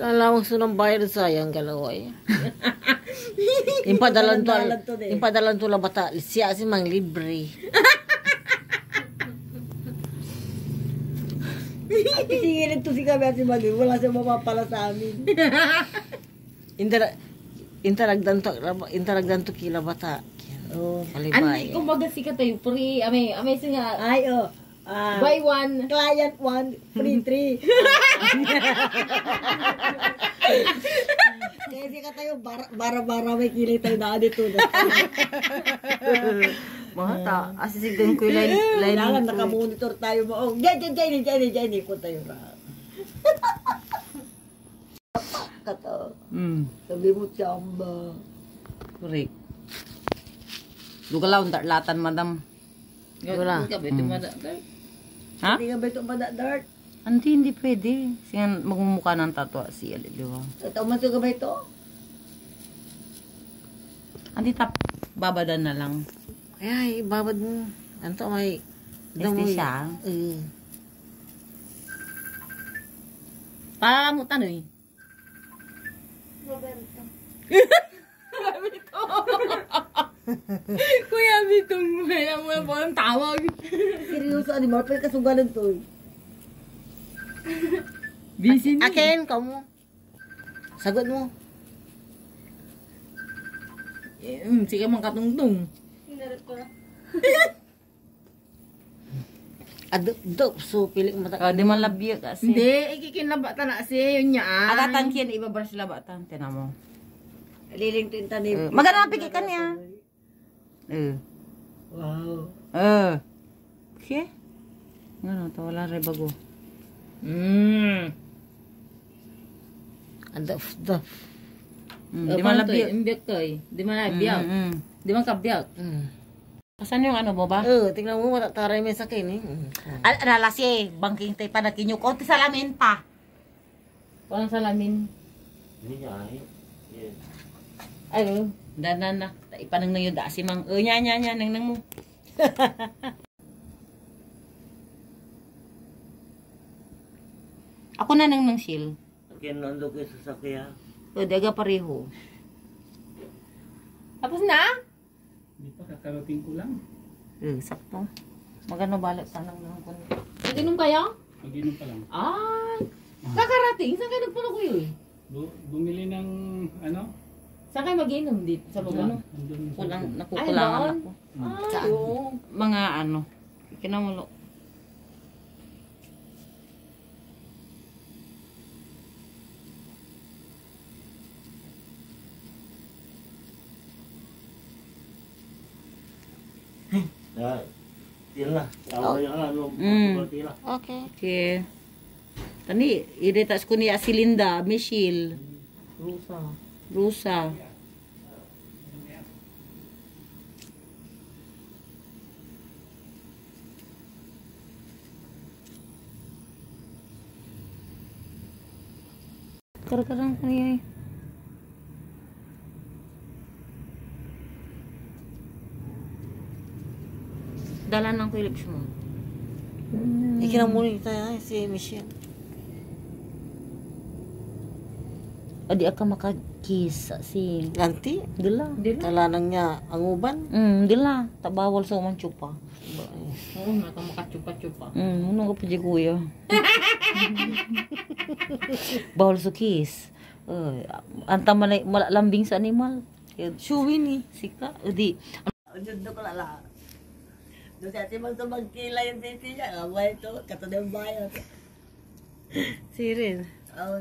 Alam mo sunang bayar sayang galaway. Impadalan to la bata siya si mang libre. Isingilin to si kami at si Mali. Wala siya mapapala sa amin. Intaragdan to kila bata. Oh. Andi, kumbaga sikat tayo. Amay singa. Ay, oh. Buy one. Client one, free three. Kaya sikat tayo, bara-bara may kilay tayo na dito. Mga ta, asisigdan ko yung line. Kailangan nakamonitor tayo mo. Oh, dyan, ikot tayo na. Kato. Sabi mo, chamba. Correct. Lugalaw, latan, madam. Wala. Ha? Hindi nga ba ito madadart? Hindi pwede. Siyan magmumukha ng tatwa siya, di ba? Ito man ito ba ito? Hindi babadan na lang. Ay, babad mo. Anto may Este siya? Palalamutan eh. Kuya Bitong, kaya mo na po ang tawag. Seryoso, animal, pa yung kasugalan to. Busy niya. Akin, kamu. Sagot mo. Sige mang katungtong. Adop, so pilik mo di man labya kasi. Hindi, ikikinlabatan na siya yun niya. Agatan kiyan, ibabrush labatan. Tinan mo. Liling to yung tanim. Maganda pikikan niya. Wow. Okay. Ano, wala rin bago. Adop. Di man labya. Imbyak to eh. Di man labya. Di man kabyak. Asan yung ano mo ba? Tingnan mo, taray may sakin eh. Alasi, bangking tayo pa nakinyuk. O, salamin pa. Walang salamin. Ay, Na. Ipanang na yun da si mang. Nya, nang mo. Ako na nang shield. Akin nando ko sa sakya. Daga pareho. tapos na? Hindi pa, kakarating ko lang. Sakto. Magano balik sana ng kuno. Nag-inom kayo? Mag-inom pa lang. Ay, kakarating? Saan kayo nagpuno ko yun? Bumili ng ano? Saan kayo mag-inom dito? Sa Lugano? Nakukulangan ako. Ay, oo. Mga ano, kinamulo. Okay. Tani, iretas ko niya si Linda, Michelle. Rusa. Karang kaniya eh. Dala ng Philips mo. Ikinamuli tayo si Michelle. Adi aka makakiss si Ganti. Dila. Talanang niya ang uban. Dila. Tabawal sa uman chupa. Oo, naka makachupa-chupa. Ano ka pa di kuya? Bawal sa kiss. Anta lambing sa animal. Suwi ni. Sika. Adi. Doon ko lala. Doon siya si Mang kilay yung titi niya. Abay ito, katulad yung bayan. Sirin. Oo.